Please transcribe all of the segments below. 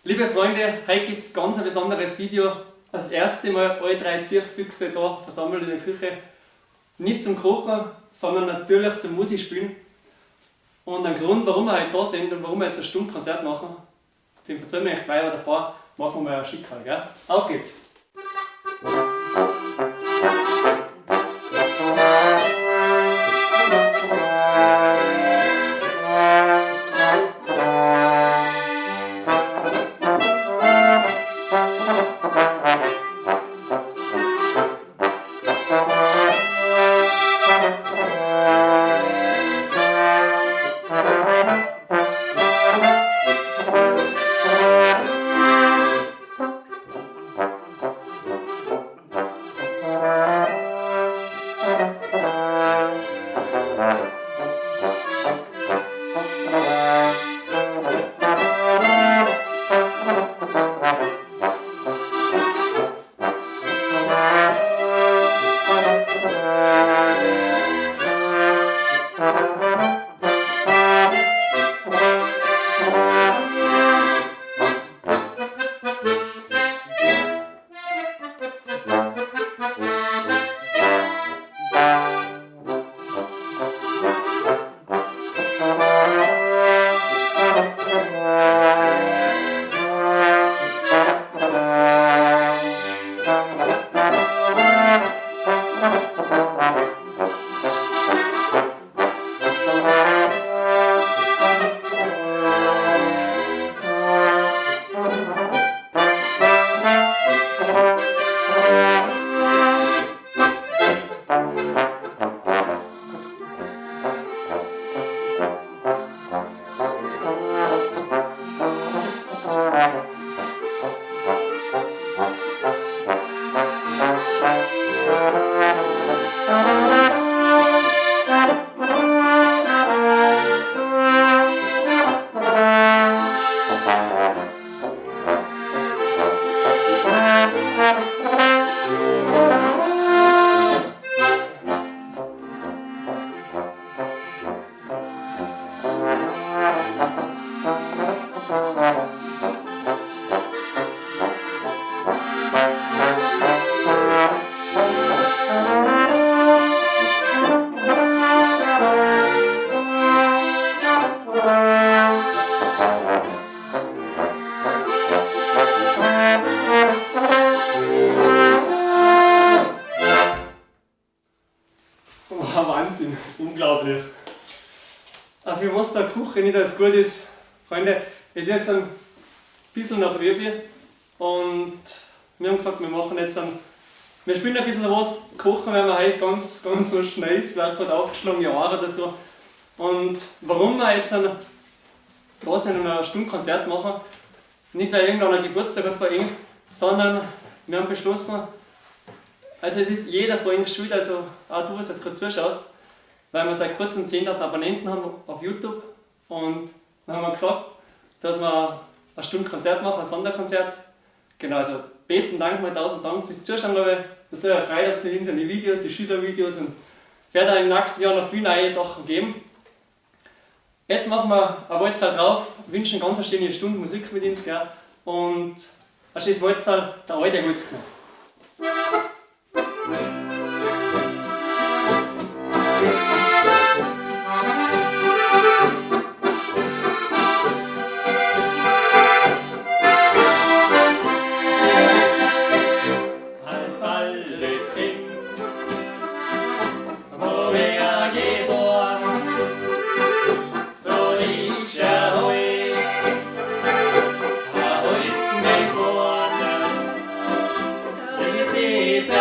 Liebe Freunde, heute gibt es ganz ein besonderes Video. Das erste Mal alle 3 Zierfüchse hier versammelt in der Küche. Nicht zum Kochen, sondern natürlich zum Musikspielen. Und ein Grund, warum wir heute da sind und warum wir jetzt ein Stundenkonzert machen, den erzählen wir euch gleich, aber davor machen wir mal ein Schickerl, gell? Auf geht's! Wahnsinn, unglaublich. Für was der Küche nicht alles gut ist, Freunde, es ist jetzt ein bisschen nach Öfi und wir haben gesagt, wir machen jetzt wir spielen ein bisschen was, kochen werden wir heute ganz so schnell, es wird gerade aufgeschlagen, Jahre oder so. Und warum wir jetzt da sind und ein Stundenkonzert machen, nicht weil irgendeiner Geburtstag hat von ihm, sondern wir haben beschlossen, also es ist jeder von uns schuld, also auch du, was jetzt gerade zuschaust, weil wir seit kurzem 10.000 Abonnenten haben auf YouTube und dann haben wir gesagt, dass wir ein Stundenkonzert machen, ein Sonderkonzert. Genau, also besten Dank mal 1000 Dank fürs Zuschauen, Leute. Das soll ja frei, dass wir die Videos, die Schülervideos und werde auch im nächsten Jahr noch viele neue Sachen geben. Jetzt machen wir eine Walzer drauf, wünschen ganz eine schöne Stunde Musik mit uns, gell? Und ein schönes Walzer, der alte Holzknecht. This is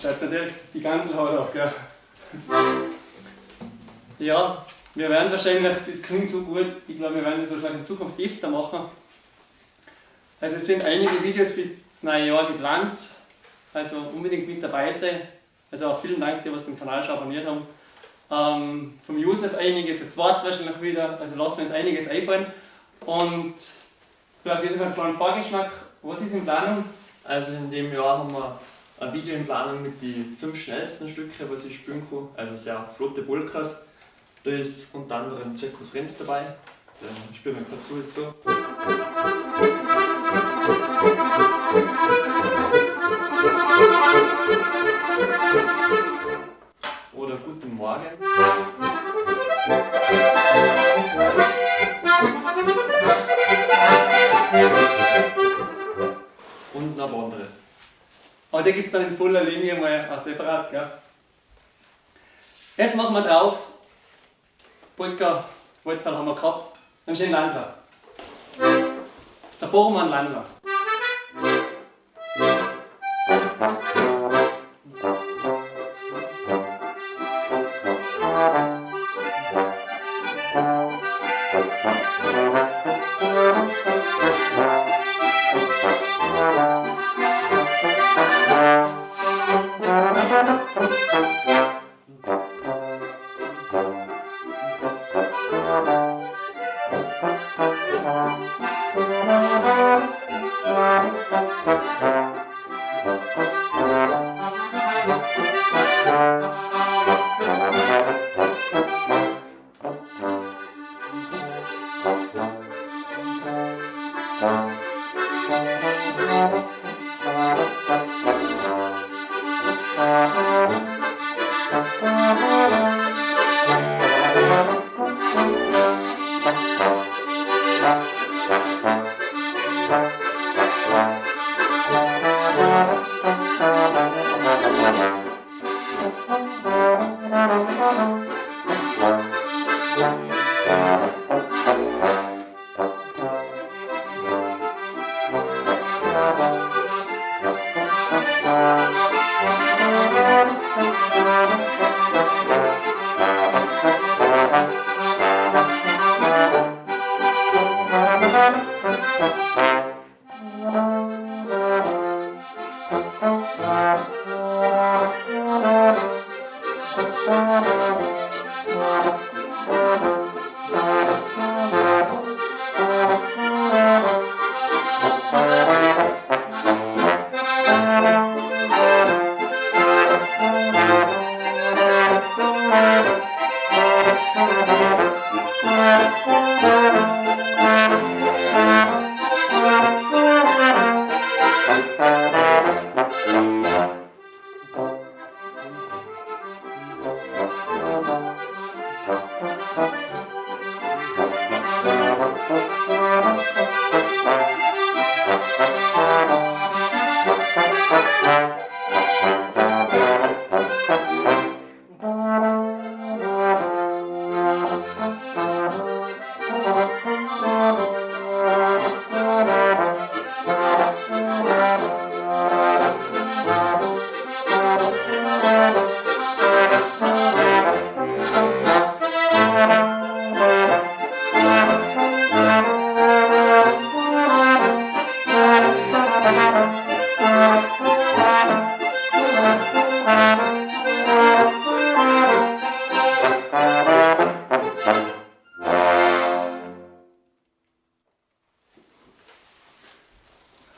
rutscht, also direkt die ganze Haut auf, gell? Ja, wir werden wahrscheinlich, das klingt so gut, ich glaube, wir werden das wahrscheinlich in Zukunft öfter machen. Also es sind einige Videos für das neue Jahr geplant, also unbedingt mit dabei sein. Also auch vielen Dank, die was den Kanal schon abonniert haben. Vom Josef einige, zu zweit wahrscheinlich wieder, also lassen wir uns einiges einfallen. Und vielleicht Josef einen kleinen Vorgeschmack, was ist in Planung? Also in dem Jahr haben wir ein Video in Planung mit den 5 schnellsten Stücke, was ich spielen kann, also sehr flotte Polkas. Da ist unter anderem Zirkus Renz dabei, den spielen wir gerade so, ist so. Oder Guten Morgen. Und noch andere. Aber da gibt es dann in voller Linie mal auch separat, gell? Jetzt machen wir drauf. Polka, Walzerl haben wir gehabt. Einen schönen Landler. Der Bohrmann Landler.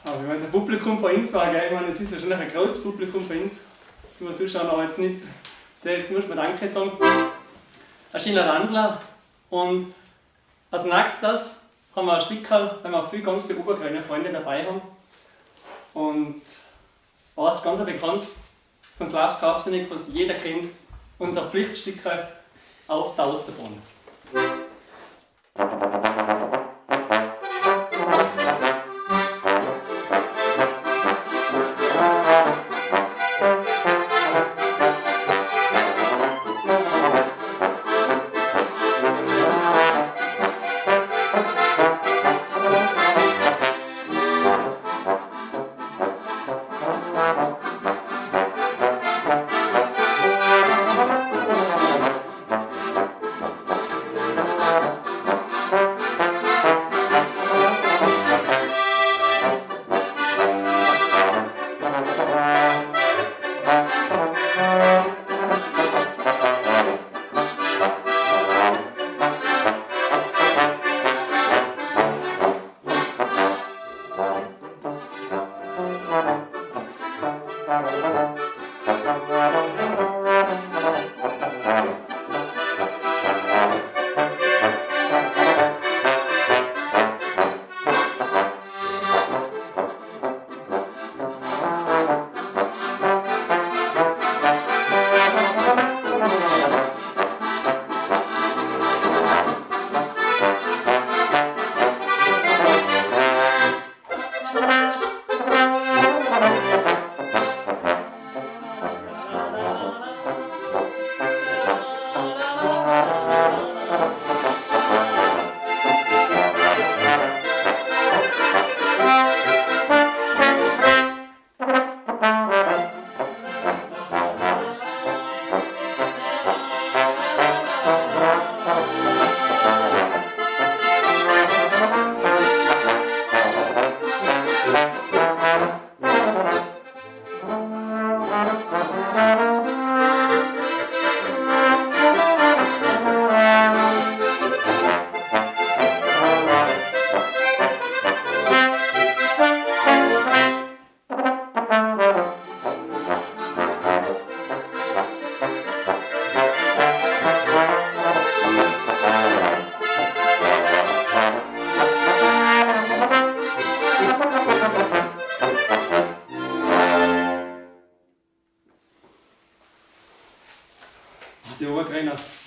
Aber wenn das Publikum von uns war, ich meine, es ist wahrscheinlich ein großes Publikum von uns, die wir zuschauen, aber jetzt nicht direkt muss man Danke sagen. Ein schöner Landler und als nächstes haben wir ein Stickerl, weil wir ganz viele obergrüne Freunde dabei haben. Und was ganz ein bekanntes von Slav Kravsenik, was jeder kennt, unser Pflichtstickerl auf der Autobahn.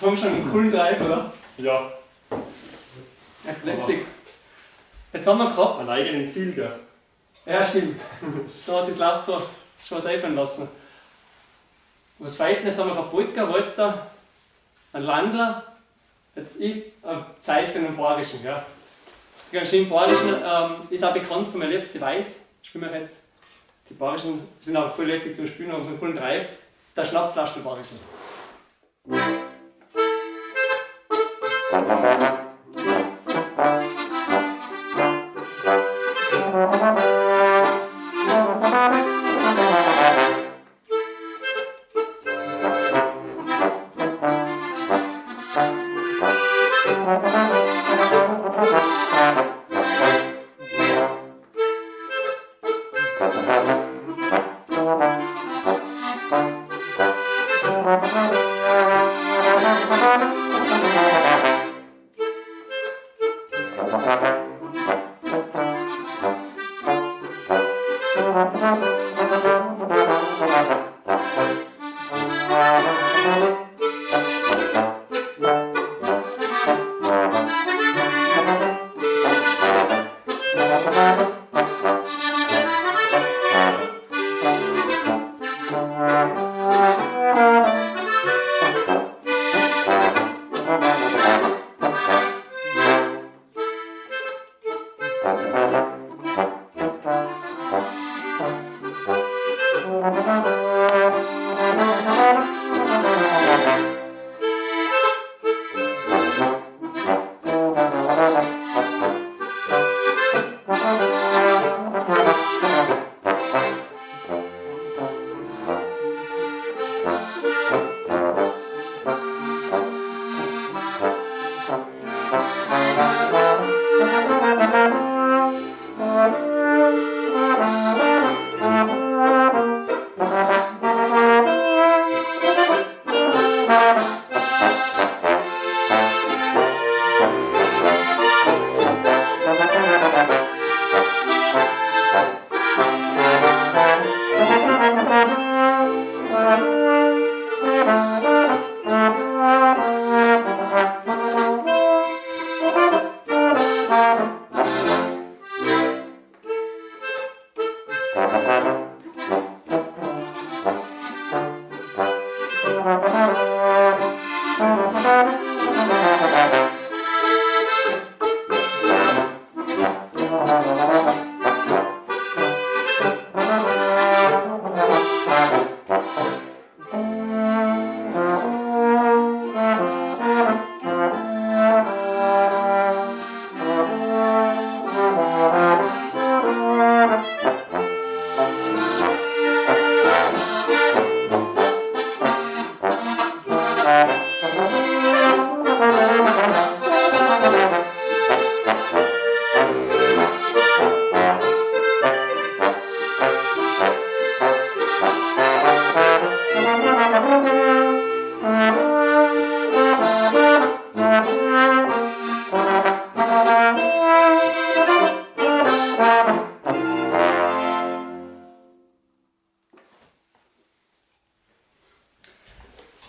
kommst schon einen coolen Drive, oder? Ja, Ja, lässig. Jetzt haben wir gehabt. einen eigenen Ziel, gell? Ja, stimmt. So hat sich das Laufbahn schon was einfallen lassen. Was fehlt denn? Jetzt haben wir einen Polka, Walzer, einen Landler, jetzt ich, Zeit für einen Bayerischen. Ja. Die ganz schön Bayerischen ist auch bekannt von meinem liebsten Weiß. Spielen wir jetzt. Die Bayerischen sind auch voll lässig zum Spielen, haben so einen coolen Drive. Der Schnappflaschen Bayerischen.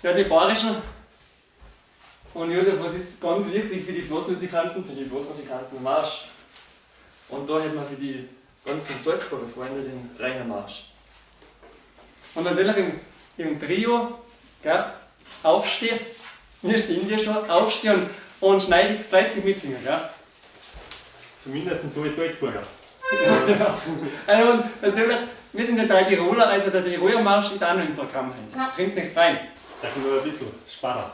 Ja, die Bayerischen. Und Josef, was ist ganz wichtig für die Blasmusikanten? Für die Blasmusikanten Marsch. Und da hätten wir für die ganzen Salzburger Freunde den Rainer Marsch. Und natürlich im Trio, gell, aufstehen, wir stehen hier schon, aufstehen und schneidig fleißig mitsingen. Gell? Zumindest so ist Salzburger. Ja. Also, und natürlich, wir sind ja drei Tiroler, also der Tiroler Marsch ist auch noch im Programm. Bringt sich fein. Da können wir ein bisschen sparen.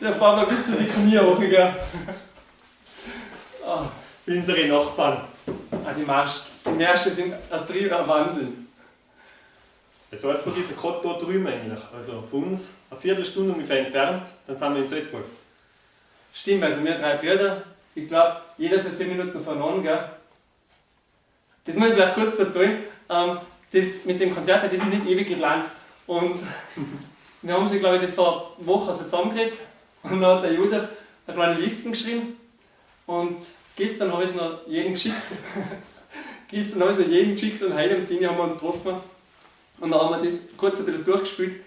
Der fahren wir bis zu die Knie hoch, gell? Ah, unsere Nachbarn. Die Märsche sind als Trio ein Wahnsinn. Salzburg ist ja gerade da drüben eigentlich. Also von uns eine Viertelstunde ungefähr entfernt, dann sind wir in Salzburg. Stimmt, also wir 3 Brüder. Ich glaube, jeder so 10 Minuten voneinander, gell? Das muss ich vielleicht kurz erzählen. Das mit dem Konzert hat das nicht ewig geplant. Und wir haben sie, glaube ich, vor Wochen so zusammengeredet. Und dann hat der Josef eine kleine Liste geschrieben. Und gestern habe ich es noch jedem geschickt. Und heute um 10 Uhr haben wir uns getroffen. Und dann haben wir das kurz ein bisschen durchgespielt.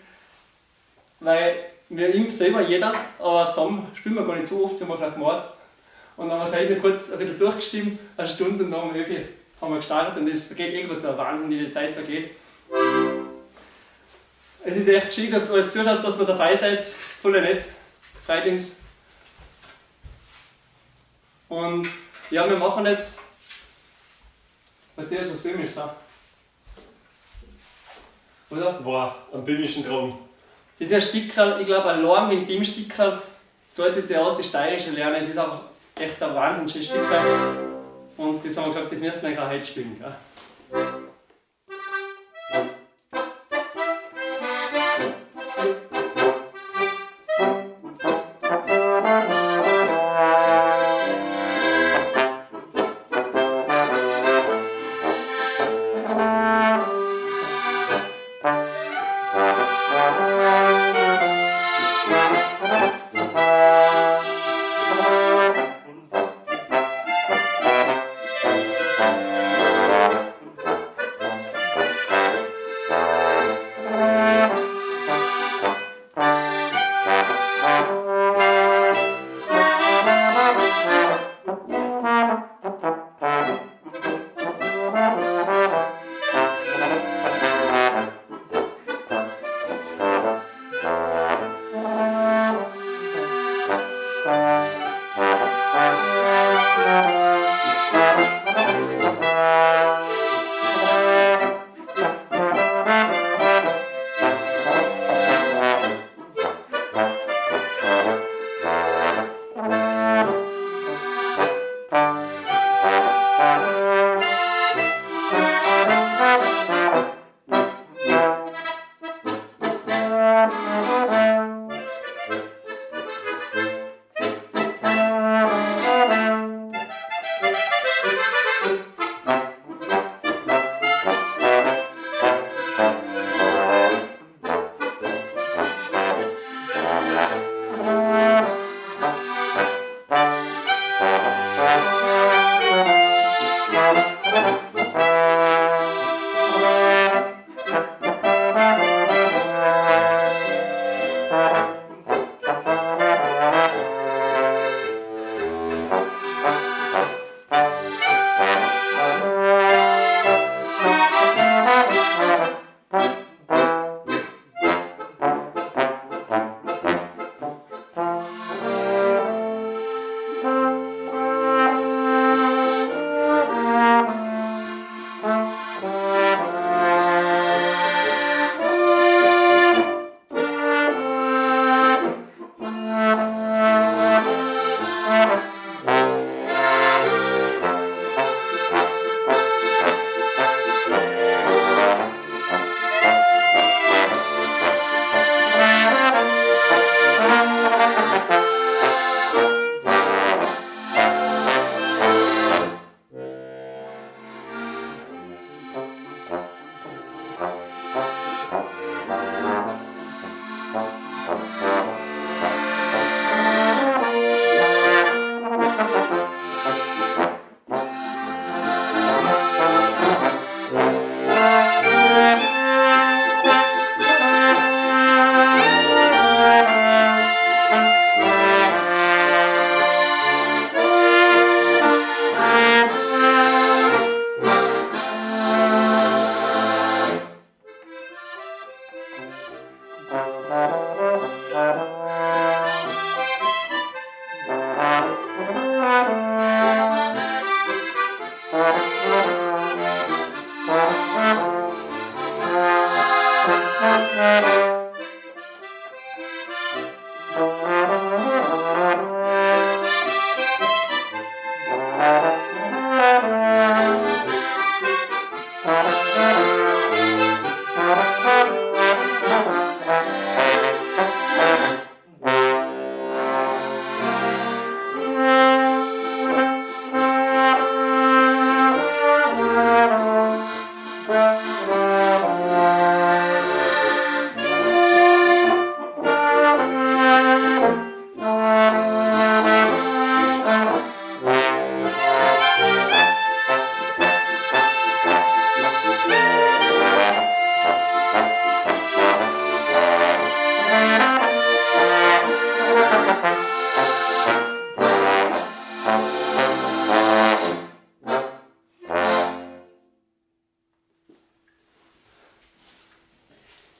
Weil wir üben selber jeder, aber zusammen spielen wir gar nicht so oft, wie wir vielleicht gemacht. Und dann haben wir es heute kurz ein bisschen durchgestimmt, eine Stunde, und dann um 11 Uhr haben wir gestartet. Und das vergeht eh gerade so ein Wahnsinn, wie die Zeit vergeht. Es ist echt schön, dass ihr jetzt zuschaut, dass ihr dabei seid. Voll nett. Das freut uns. Und ja, wir machen jetzt. Matthias, was Böhmisch da? Oder? Boah, einen böhmischen Traum. Das ist ein Stickerl, ich glaube, allein mit dem Stickerl zahlt es sich aus, die steirische Lernen. Es ist auch echt ein wahnsinniges Stickerl. Und das haben wir gesagt, das müssen wir auch heute spielen. Gell?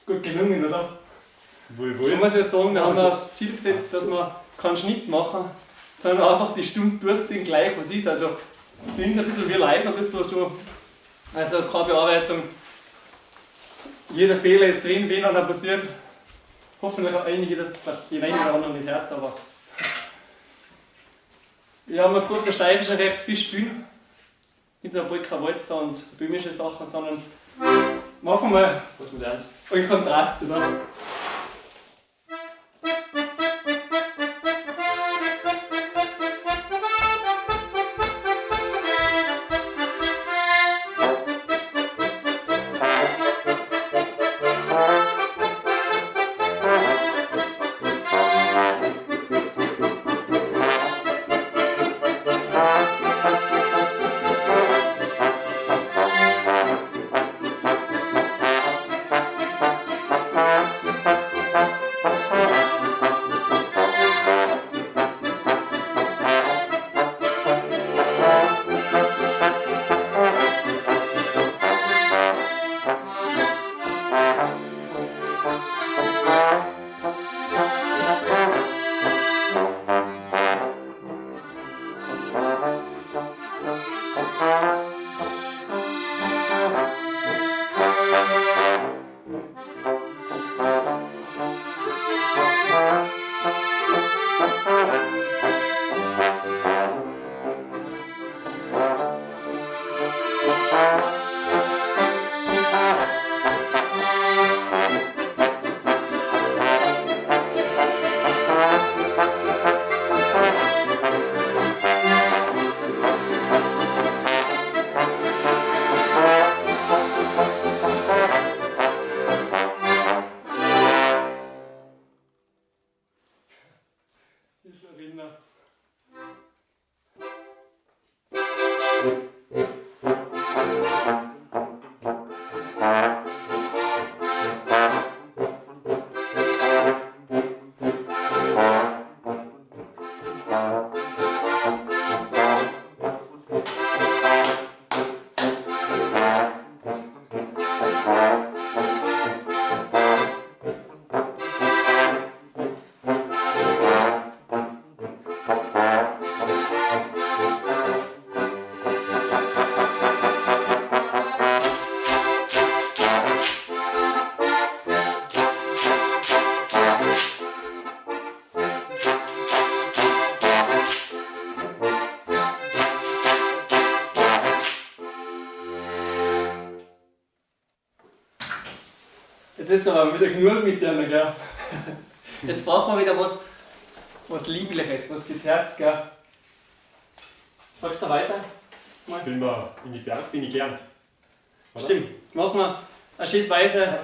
Gut gelungen, oder? Wohl, Ich muss ja sagen, wir haben das Ziel gesetzt, dass wir keinen Schnitt machen, sondern einfach die Stunde durchziehen, gleich was ist. Also für uns ein bisschen wie live, ein bisschen so. Also keine Bearbeitung. Jeder Fehler ist drin, wenn einer passiert. Hoffentlich auch einige das den einen oder anderen nicht Herz, aber. Ja, man kann der Steirische recht viel spielen. Nicht nur Brücker Walzer und böhmische Sachen, sondern machen wir Was mit ernst? einen Kontrast, oder? Jetzt ist aber wieder genug mit denen, gell? Jetzt braucht man wieder was Liebliches, was fürs Herz, gell? Sagst du Weise? Spielen wir in die Berg, bin ich gern. Oder? Stimmt. Machen wir eine schöne Weise.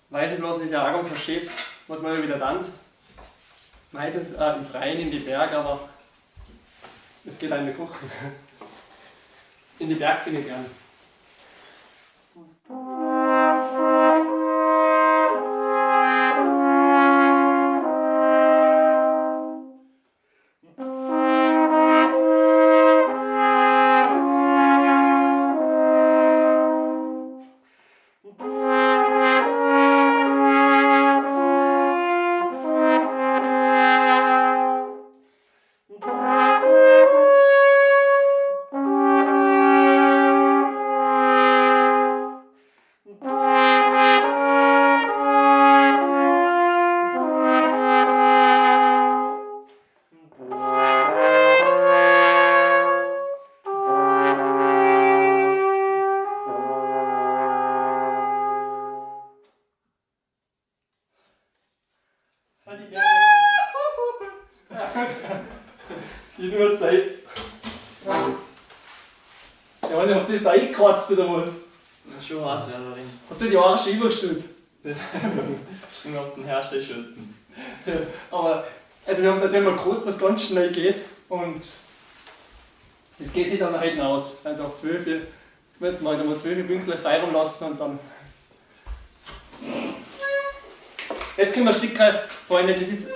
Weißenblasen ist ja auch ganz was Schönes, was man ja wieder dann. Meistens im Freien, in die Berge, aber es geht auch in der Küche. In die Berg bin ich gern. muss sein. Ja, ich hab's jetzt da eingekratzt oder was? Schon was, ja, Ring. Hast du die Arsch übergestellt? Ich hab den Herstellschütten. Aber, also wir haben da Thema gewusst, was ganz schnell geht und das geht sich dann heute aus. Also auf 12 Uhr, ich will jetzt mal 12 Uhr pünktlich feiern lassen und dann. Jetzt können wir ein Stück, Freunde, das ist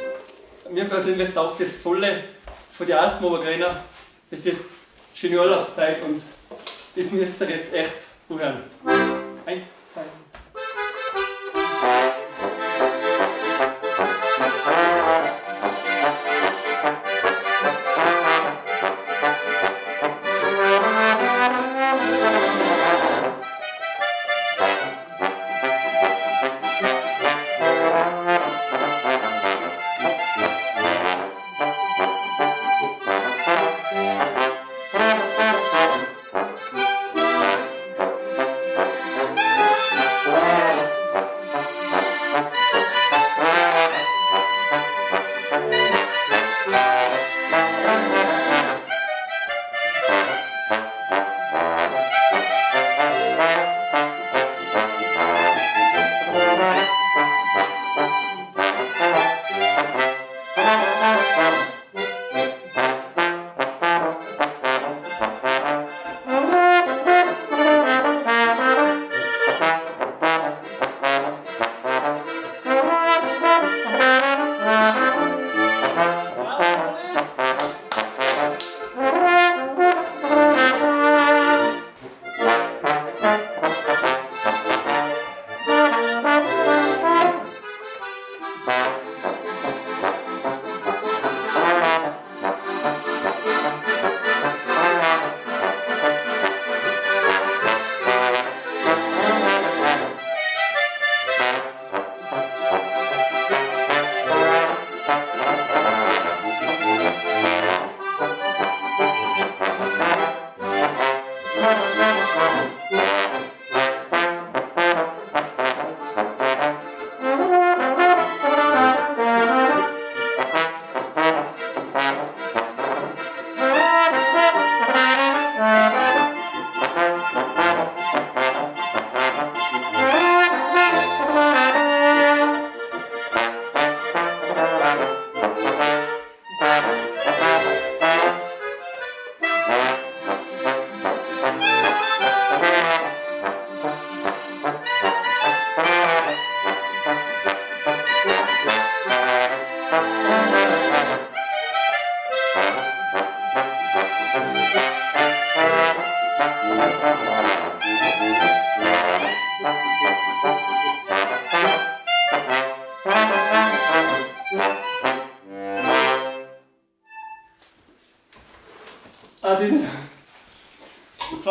mir persönlich taugt das Volle von den Alpenübergrenner, das ist das schöne Urlaubszeit und das müsst ihr jetzt echt hören. 1, 2.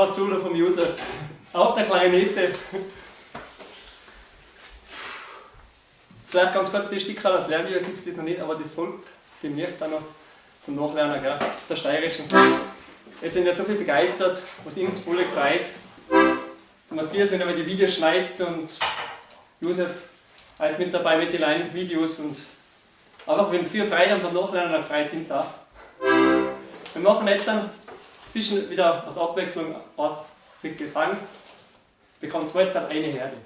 Klausur vom Josef. Auf der Klarinette. Vielleicht ganz kurz die Stücke als Lernvideo gibt es das noch nicht, aber das folgt demnächst auch noch zum Nachlernen, gell? Auf der steirischen. Es sind ja so viel begeistert, was uns voll gefreut. Der Matthias, wenn er die Videos schneidet und Josef als mit dabei mit den Videos und einfach wenn viel Freude beim Nachlernen dann freut sind auch. Wir machen jetzt dann zwischen wieder als Abwechslung was mit Gesang. Wir bekommen zwei Zeit eine Herde.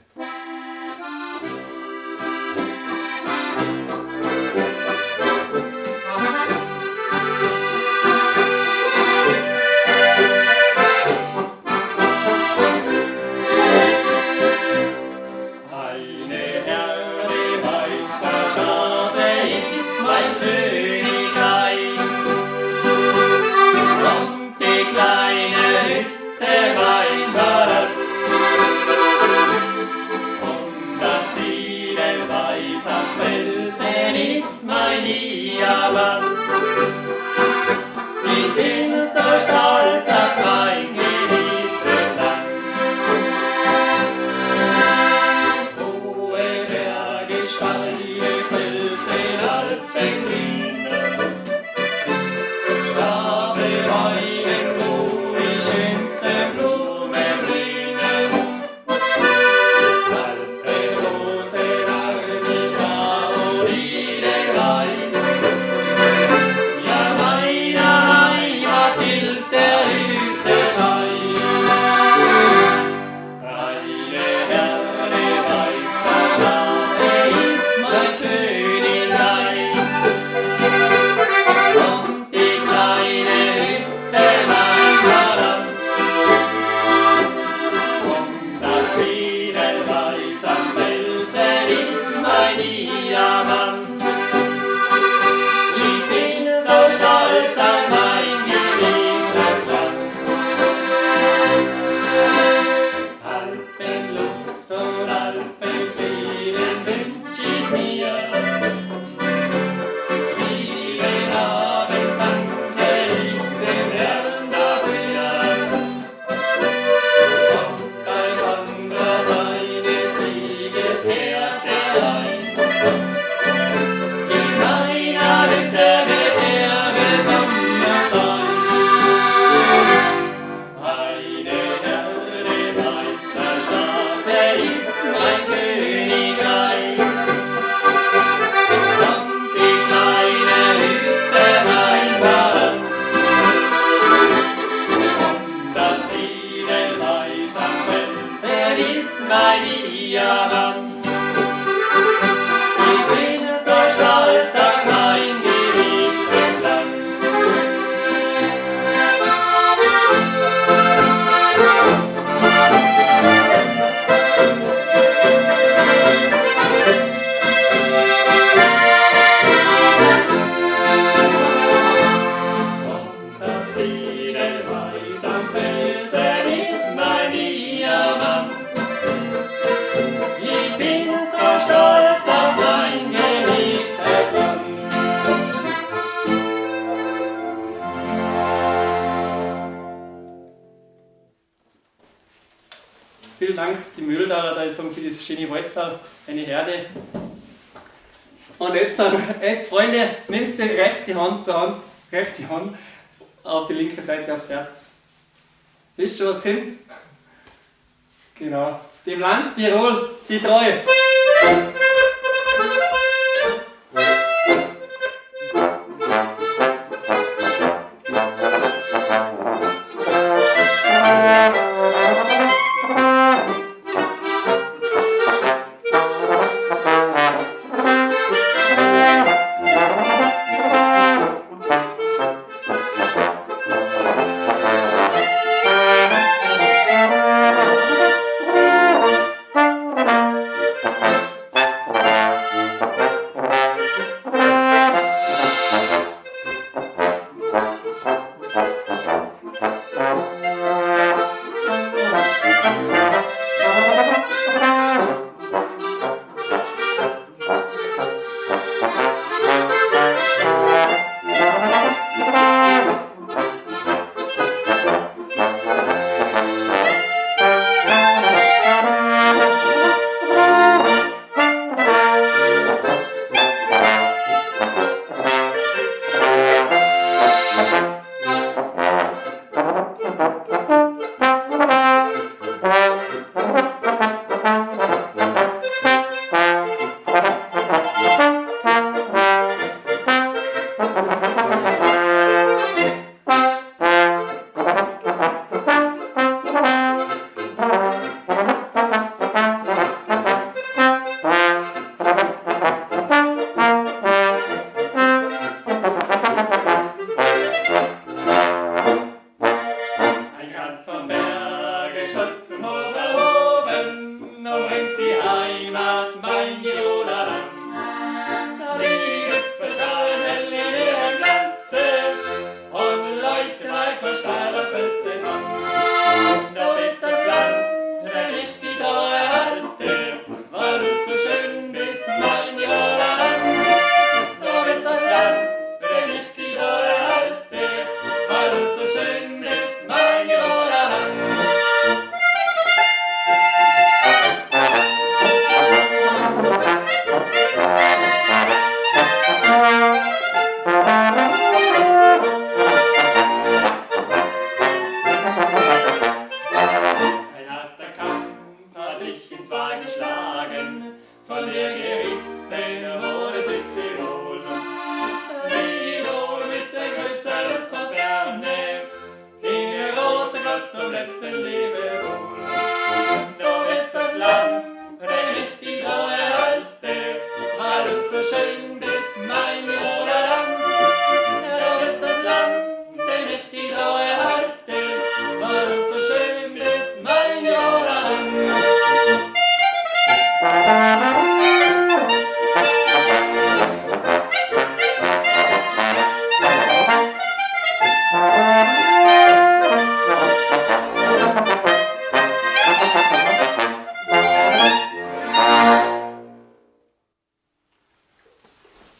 ist mein Diamant. Ich bin so stolz auf mein geliebtes Land. Und das Edelweiß am Felsen ist mein Diamant. Ich bin so stolz auf mein geliebtes Land. Vielen Dank, die Mühltaler, da für das schöne Holzal, eine Herde. Und jetzt Freunde, nimmst die rechte Hand zur Hand, rechte Hand auf die linke Seite aufs Herz. Wisst ihr, was kommt? Genau. Dem Land Tirol die Treue.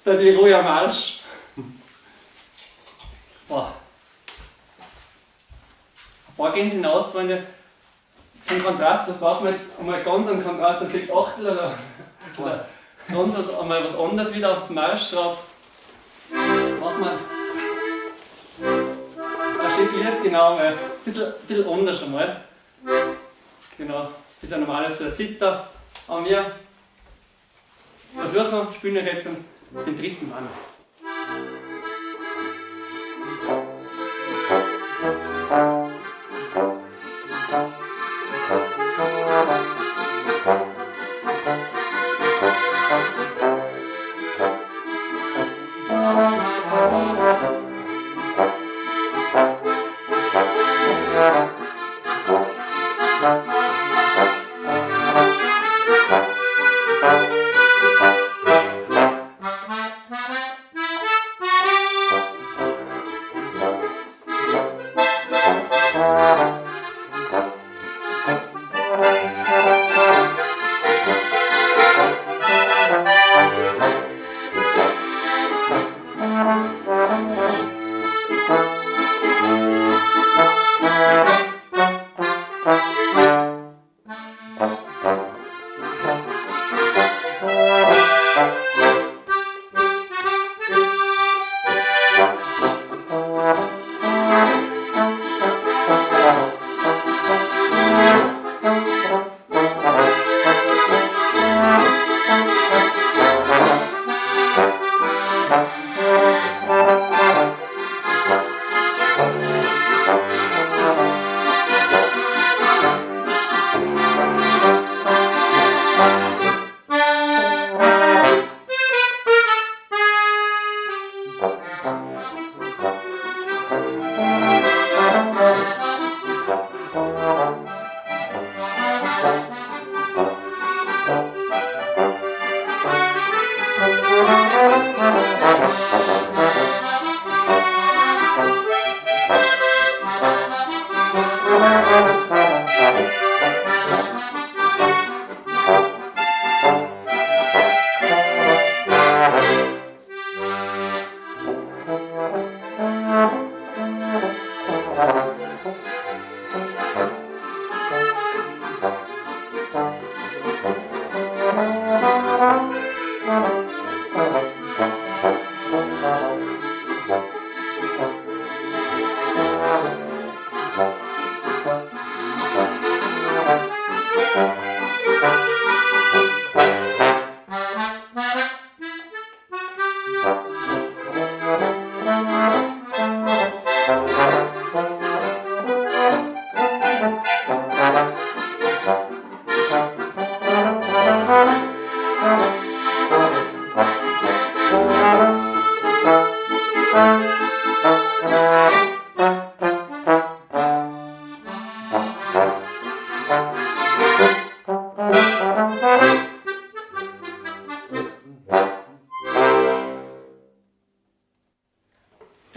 Der Tiroler Marsch. Boah. Ein paar gehen hinaus, Freunde. Zum Kontrast, was brauchen wir jetzt? Einmal ganz einen Kontrast, ein 6 Achtel oder ganz einmal was anderes wieder auf dem Marsch drauf. Machen wir ein schönes Lied, genau, ein bisschen anders einmal. Genau, das ist ein normales für der Zither. Aber wir versuchen, spielen euch jetzt den dritten Mann. Thank you.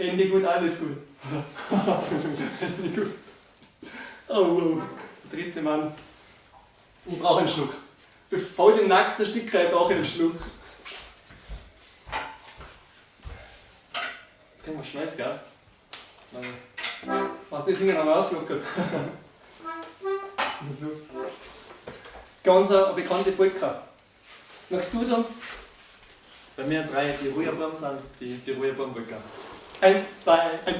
Ende gut, alles gut. Ende gut. Oh, wow. Der dritte Mann. Ich brauche einen Schluck. Bevor ich den nächsten Stück kriege, brauche ich einen Schluck. Jetzt kriegen wir Schneis, gell? Hast du die Finger noch ausgelockert? So. Ganz eine bekannte Polka. Magst du sagen? Bei mir 3 die Ruherbäume sind die Ruherbäume-Polka. 1, 2, 1.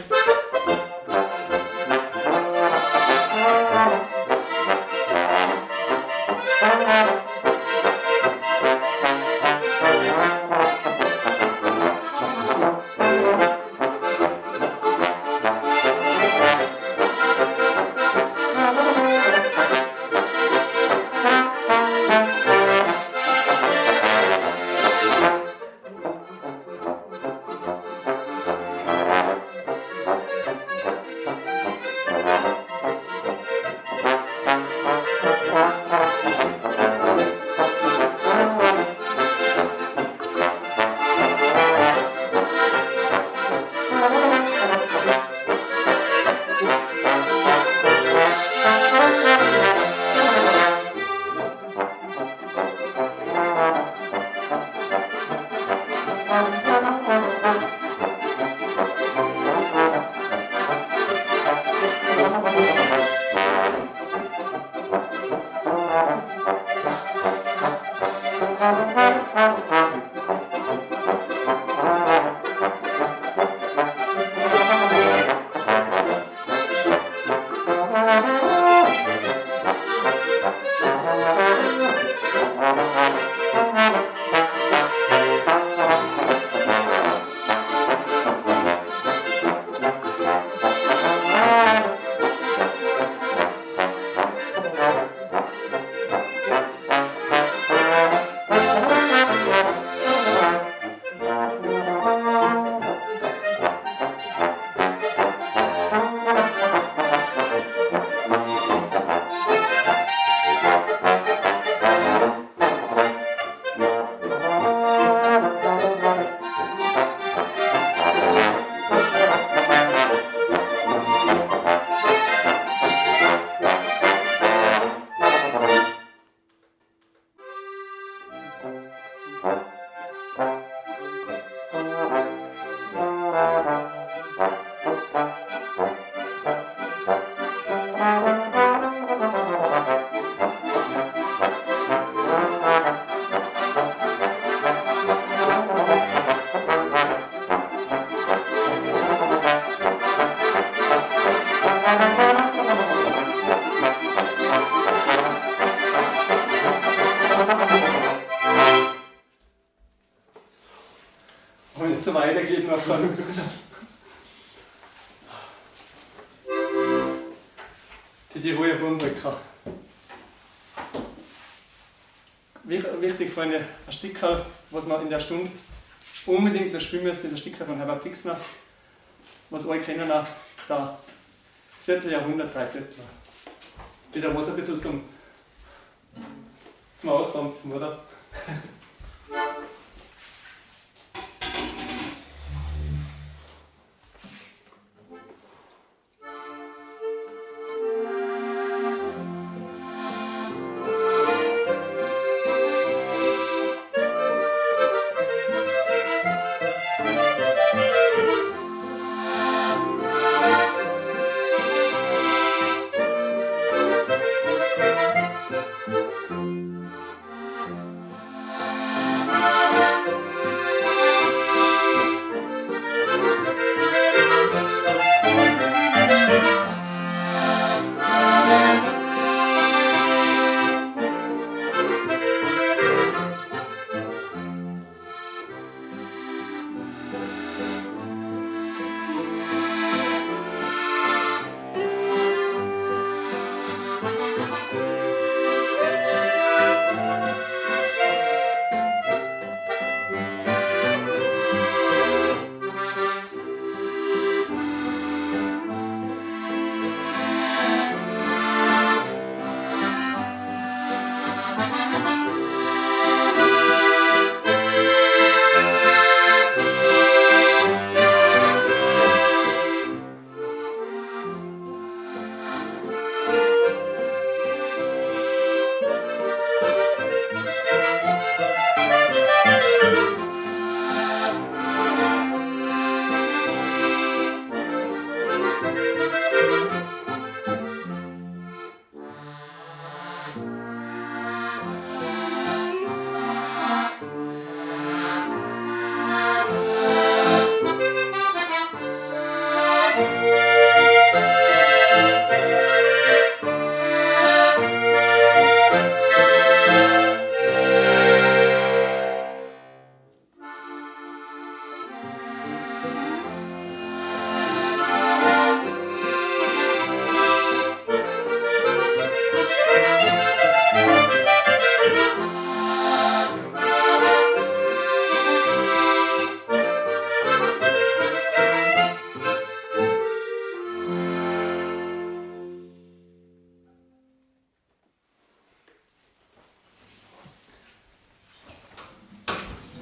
Und jetzt weitergeht noch von. Die Ruherbäume-Polka. Wichtig, Freunde, ein Stickerl, was man in der Stunde unbedingt noch spielen müssen, ist ein Stickerl von Herbert Pixner, was alle kennen, auch da Vierteljahrhundert, Dreiviertel. Wieder was ein bisschen zum zum Ausdampfen, oder?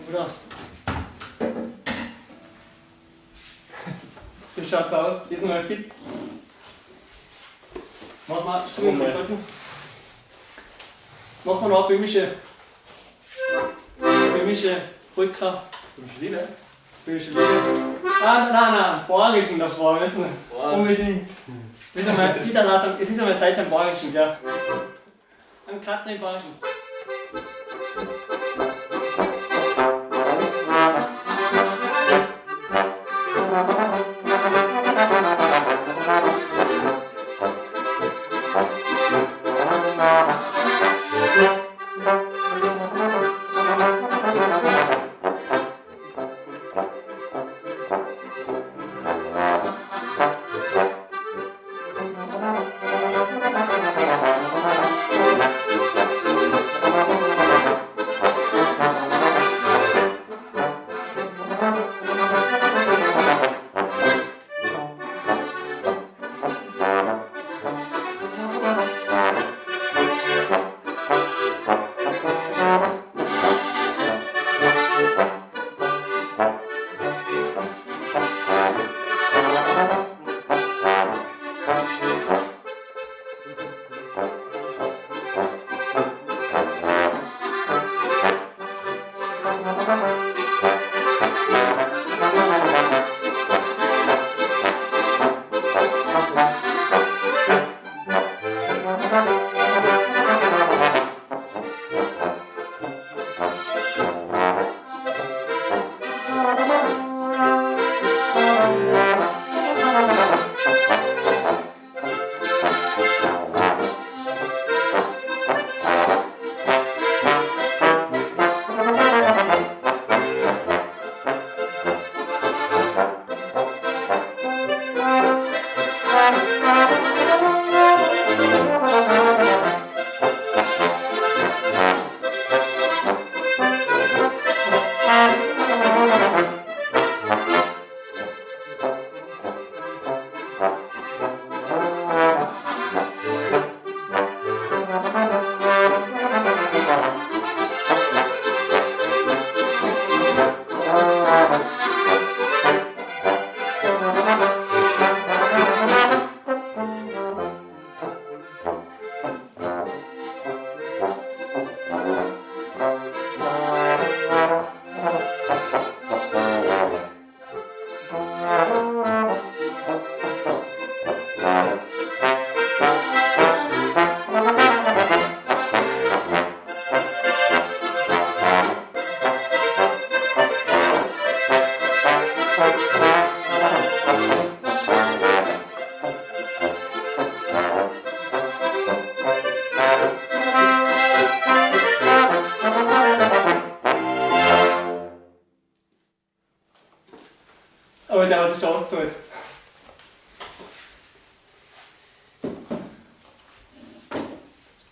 Oder? Wie schaut's aus? Jetzt mal fit. Mach mal Strümpfe drücken. Mach mal noch böhmische Polka. Böhmische Liebe? Böhmische Liebe. Nein, Bayerischen davor, wissen wir. Unbedingt. Wieder langsam, es ist einmal Zeit zum Bayerischen, gell? Ein Karten im Bayerischen. auszahlt.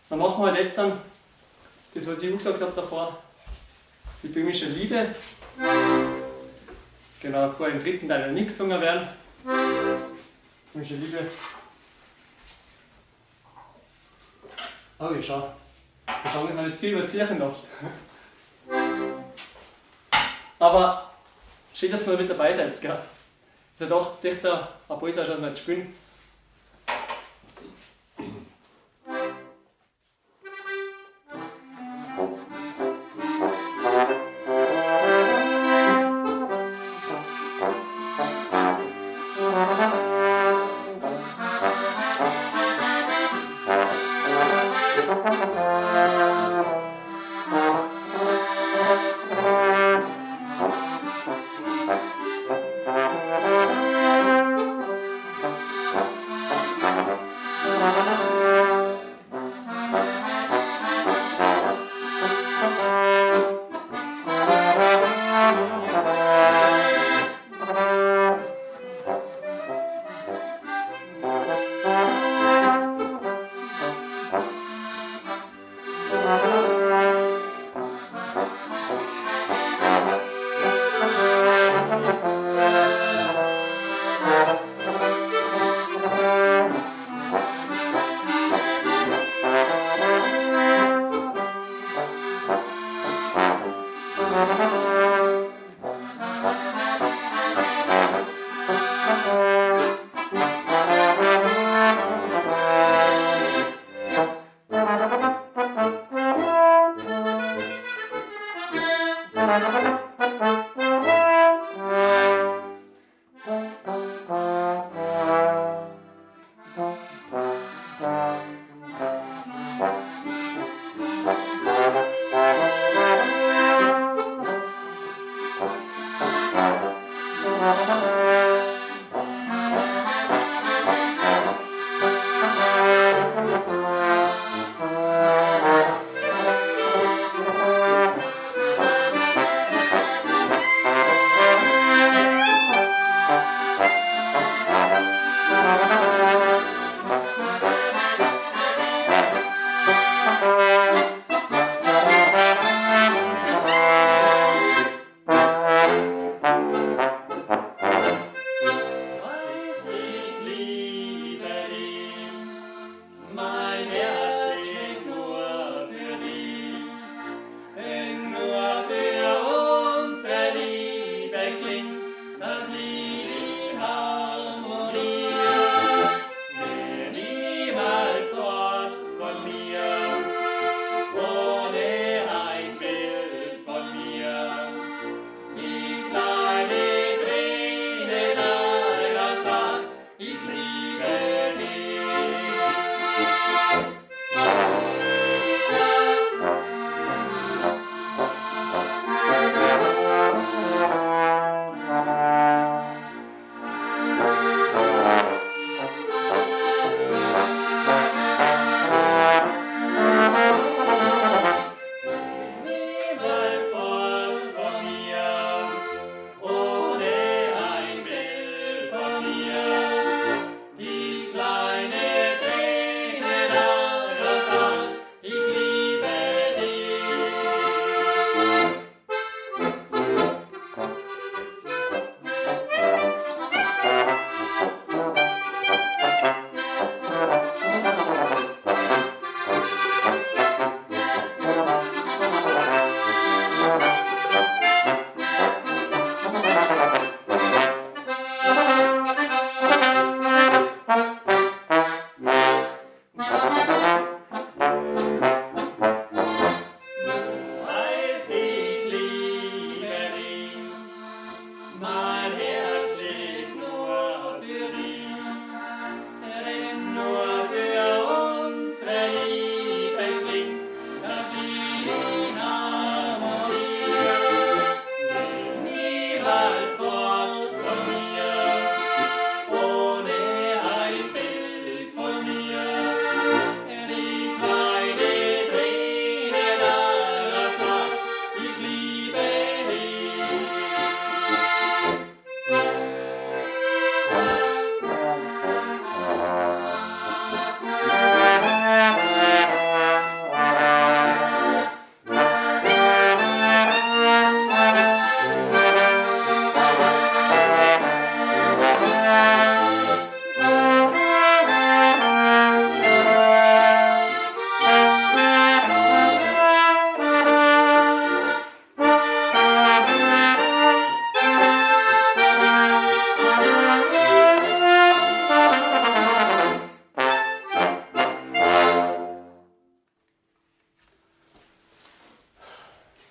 Dann machen wir halt jetzt das, was ich auch gesagt habe davor, die böhmische Liebe. Genau, kann im dritten Teil noch nicht gesungen werden. Böhmische Liebe. Oh, ich schau. Ich schau, dass man nicht viel überziehen darf. Aber schön, dass ihr noch mit dabei seid, gell? Ist ja doch dichter, aber ist auch schon nicht spielen.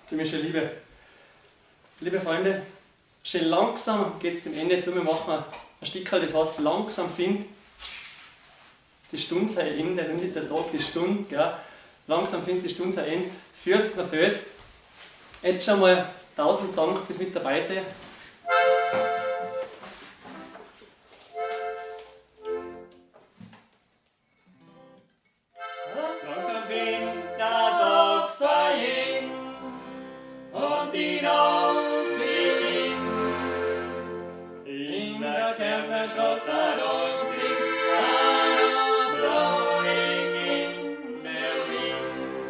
für mich schon Liebe. Liebe Freunde, schön langsam geht es dem Ende zu. Wir machen ein Stück, das heißt langsam findet die Stunde sein Ende, also nicht der Tag, die Stunde. Gell? Langsam findet die Stunde sein Ende. Fürstner Feld. Jetzt schon mal 1000 Dank fürs mit dabei sein. Langsam findet der Tag sein Ende und die Nacht beginnt. In der Kärntnerstraße da singt ein blauing in der Wind.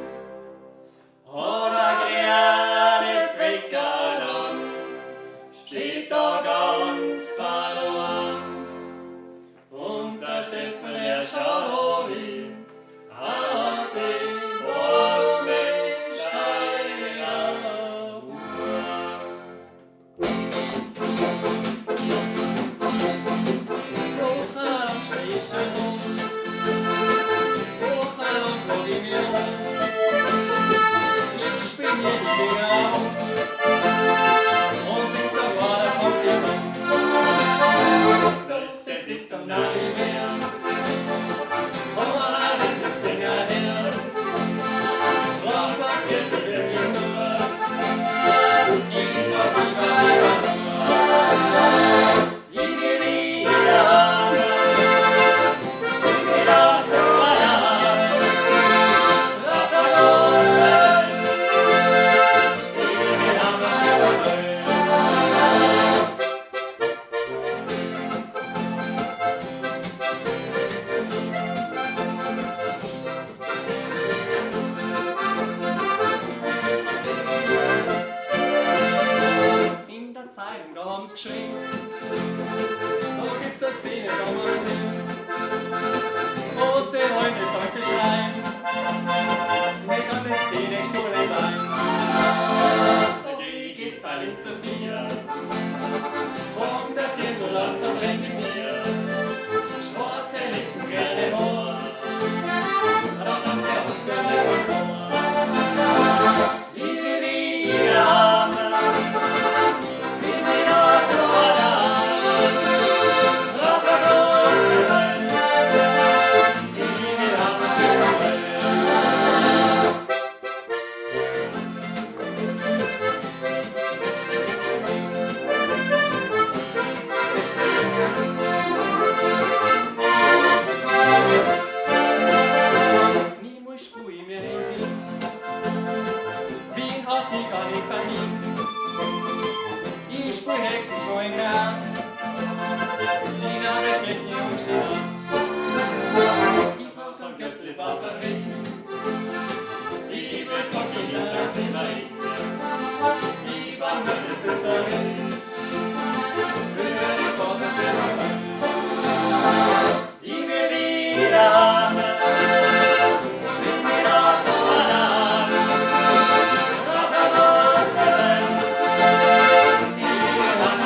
Und ein grünes Weckerl steht da ganz verloren. Und der Steffen, der schaut hin auf den Bornsteiner Uhr. Wochen am Schneeschen rum, Wochen vor die mir rum. Ich spring hier die Finger aus und sing sogar der Hockey-Song. Doch es ist am Nagel schwer, komm mal ein der Sänger her. Langsam wird die Birke nur, immer nur. Ich will wieder haben, wieder so allein. Lass mal los, ich will haben. In der Zeitung, da haben's geschrieben, da gibt's eine Szene, da man wo's denn heute soll sie schreien? Nicht an der Szene gestohlen Wein. Der Krieg ist allen zu viel, und der Dirndl langsam rennt in mir. Schwarze Lippen, grüne Haar, da kann sie ausgehen vor. Ich will wieder haben, will wieder so allein. Lass mal los, ich will haben. Niemand spür ich mir nicht hin. Wien hat die gar nicht verdient. Ich spür Hexen vor im Gras. Sie nahmen Flecken und Schnitz. Ich brauch am Gürtel Batterie. Ich will zocken, ja, sie weit. Ich war mir das Bessere. Für die Vater, für die Freunde. Ich will wieder haben. Bin wieder so allein. Lass mal los, ich will haben.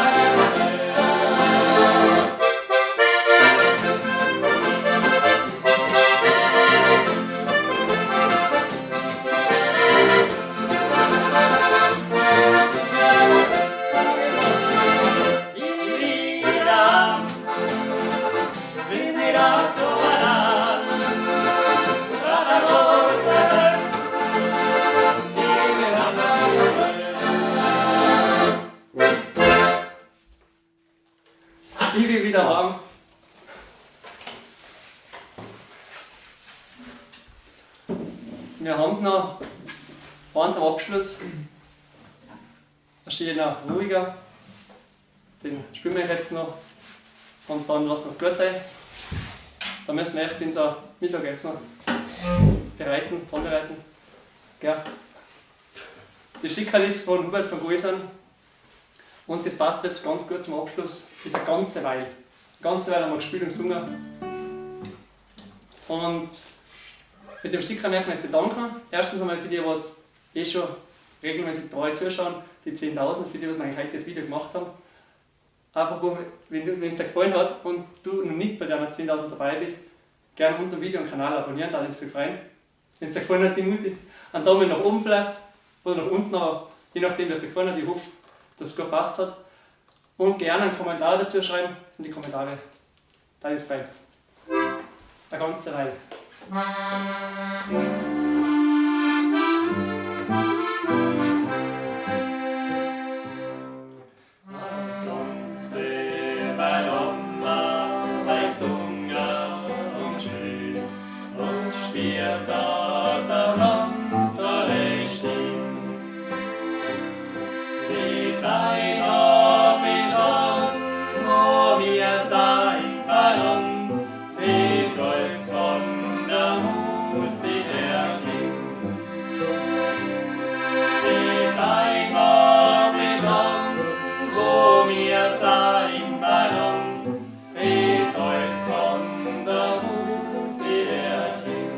Ich will wieder haben. Bin wieder so allein. Lass mal los, ich will haben. Ich will wieder haben. Wir haben noch eins am Abschluss. Ein schöner, ruhiger. Den spielen wir jetzt noch. Und dann lassen wir es gut sein. Dann müssen wir echt unser Mittagessen vorbereiten. Gell? Die Schickerl ist von Hubert von Guisern. Und das passt jetzt ganz gut zum Abschluss. Das ist eine ganze Weile. Eine ganze Weile haben wir gespielt und gesungen. Und mit dem Stück möchten wir uns bedanken. Erstens einmal für die, die schon regelmäßig treu zuschauen, die 10.000, für die, was wir eigentlich heute das Video gemacht haben. Einfach, wenn es dir gefallen hat und du noch nicht bei deiner 10.000 dabei bist, gerne unter dem Video den Kanal abonnieren, da würde uns viel freuen. Wenn es dir gefallen hat, die Musik, einen Daumen nach oben vielleicht oder nach unten, aber je nachdem, was dir gefallen hat, ich hoffe, dass es gut passt hat. Und gerne einen Kommentar dazu schreiben in die Kommentare. Das ist fein. Eine ganze Reihe. Dass er sonst alle stimmt. Die Zeit hab ich schon, wo wir sein Ballon, wie soll's von der Musik her klingt. Die Zeit hab ich schon, wo wir sein Ballon, wie soll's von der Musik her klingt.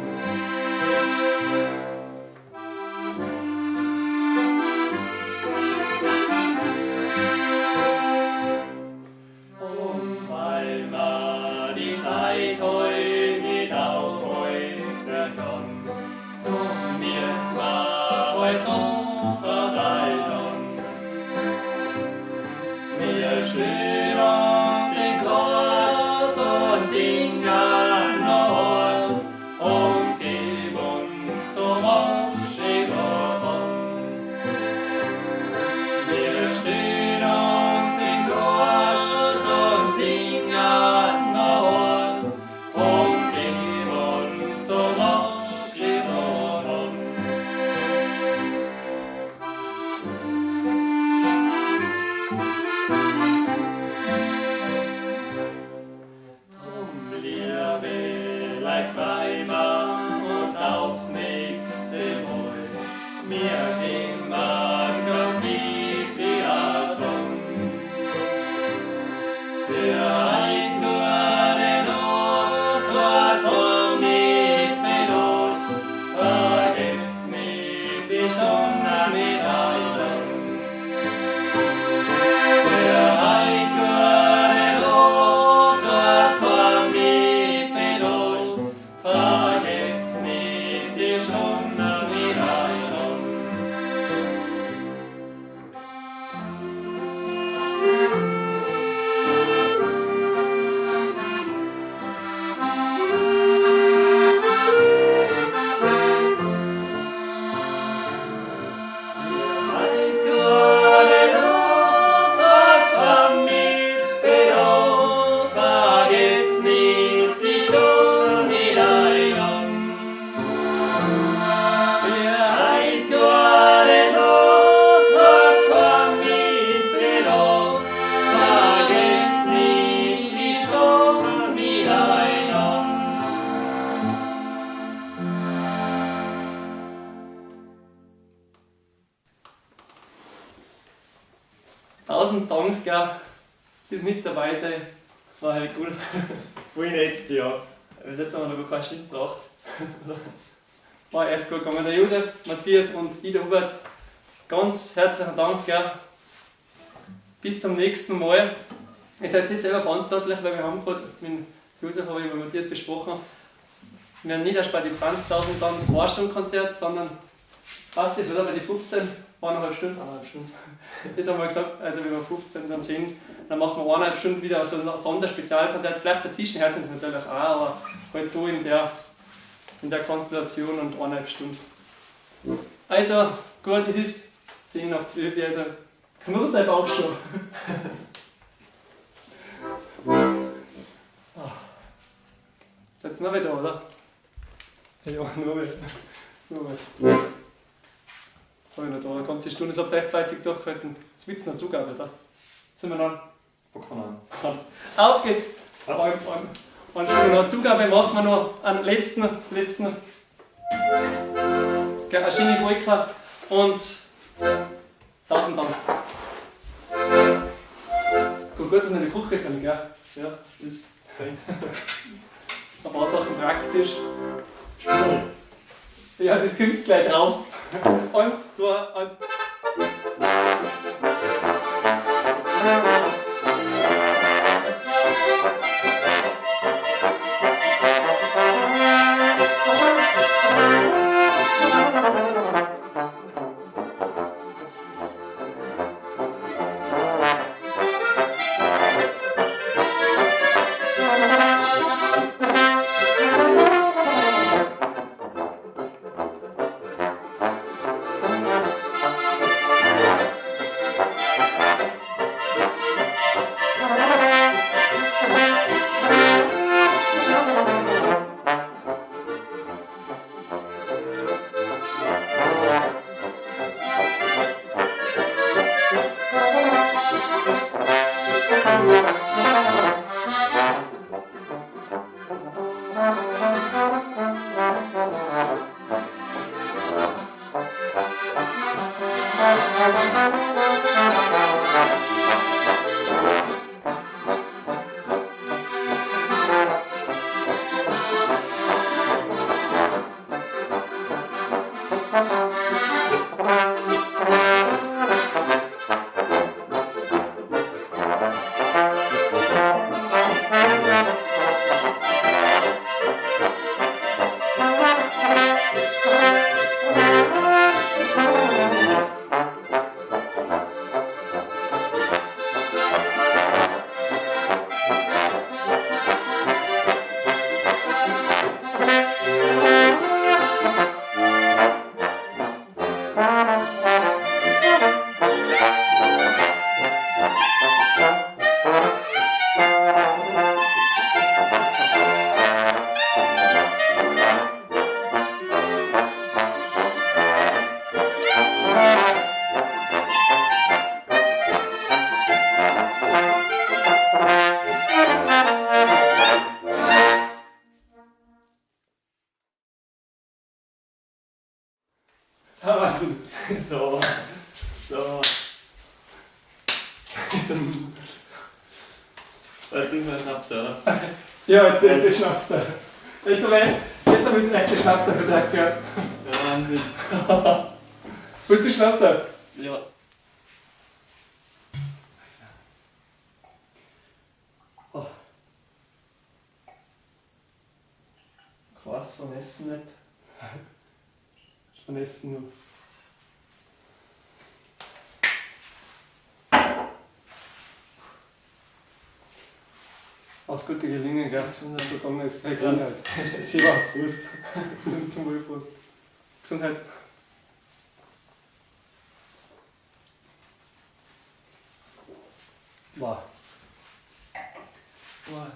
Tausend Dank, gell, fürs mit dabei sein. War halt cool. Voll nett, ja. Bis jetzt haben wir noch gar keinen Schnitt gebraucht. War echt gut gegangen. Der Josef, Matthias und ich, der Hubert, ganz herzlichen Dank. Gell. Bis zum nächsten Mal. Ihr seid jetzt selber verantwortlich, weil wir haben gerade mit Josef und mit Matthias besprochen, wir haben nicht erst bei den 20.000 dann ein 2-Stunden-Konzert, sondern passt das, oder? Bei den 15, 1,5 Stunden. 1,5 Stunden. Das haben wir gesagt, also wenn wir 15 dann sind, dann machen wir 1,5 Stunden wieder so ein Sonderspezialkonzert. Vielleicht dazwischen herzen es natürlich auch, aber halt so in der Konstellation und 1,5 Stunden. Also gut, es ist 10 nach 12, also knurrt der Bauch schon. Seid ihr noch wieder, oder? Ja, nur wieder. Habe ich noch da eine ganze Stunde, so ab 6 fleißig durchgehalten. Jetzt wird es noch Zugabe, oder? Sind wir dann? Auf geht's! Und schon noch Zugabe machen wir noch einen letzten eine schöne Polka und 1000 Dank. Gut, dass wir in der Küche sind, gell? Ja, ist fein. Ein paar Sachen praktisch. Ja, das kommst gleich drauf. 1, 2, 1. Ah, Wahnsinn. So. So. Jetzt sind wir ein Schnaps, oder? Ja, jetzt sind wir Schnaps da. Jetzt haben wir den echten Schnaps da verdeckt, ja. Ja, Wahnsinn. Willst du Schnaps haben? Ja. Oh. Krass, vom Essen nicht. Schon essen nur. Aus guter Gelingen, gell? Schon so gekommen ist. Hey, Gesundheit. Schön was. Prost. Zum Wohl, Prost. Gesundheit. Wow. Wow.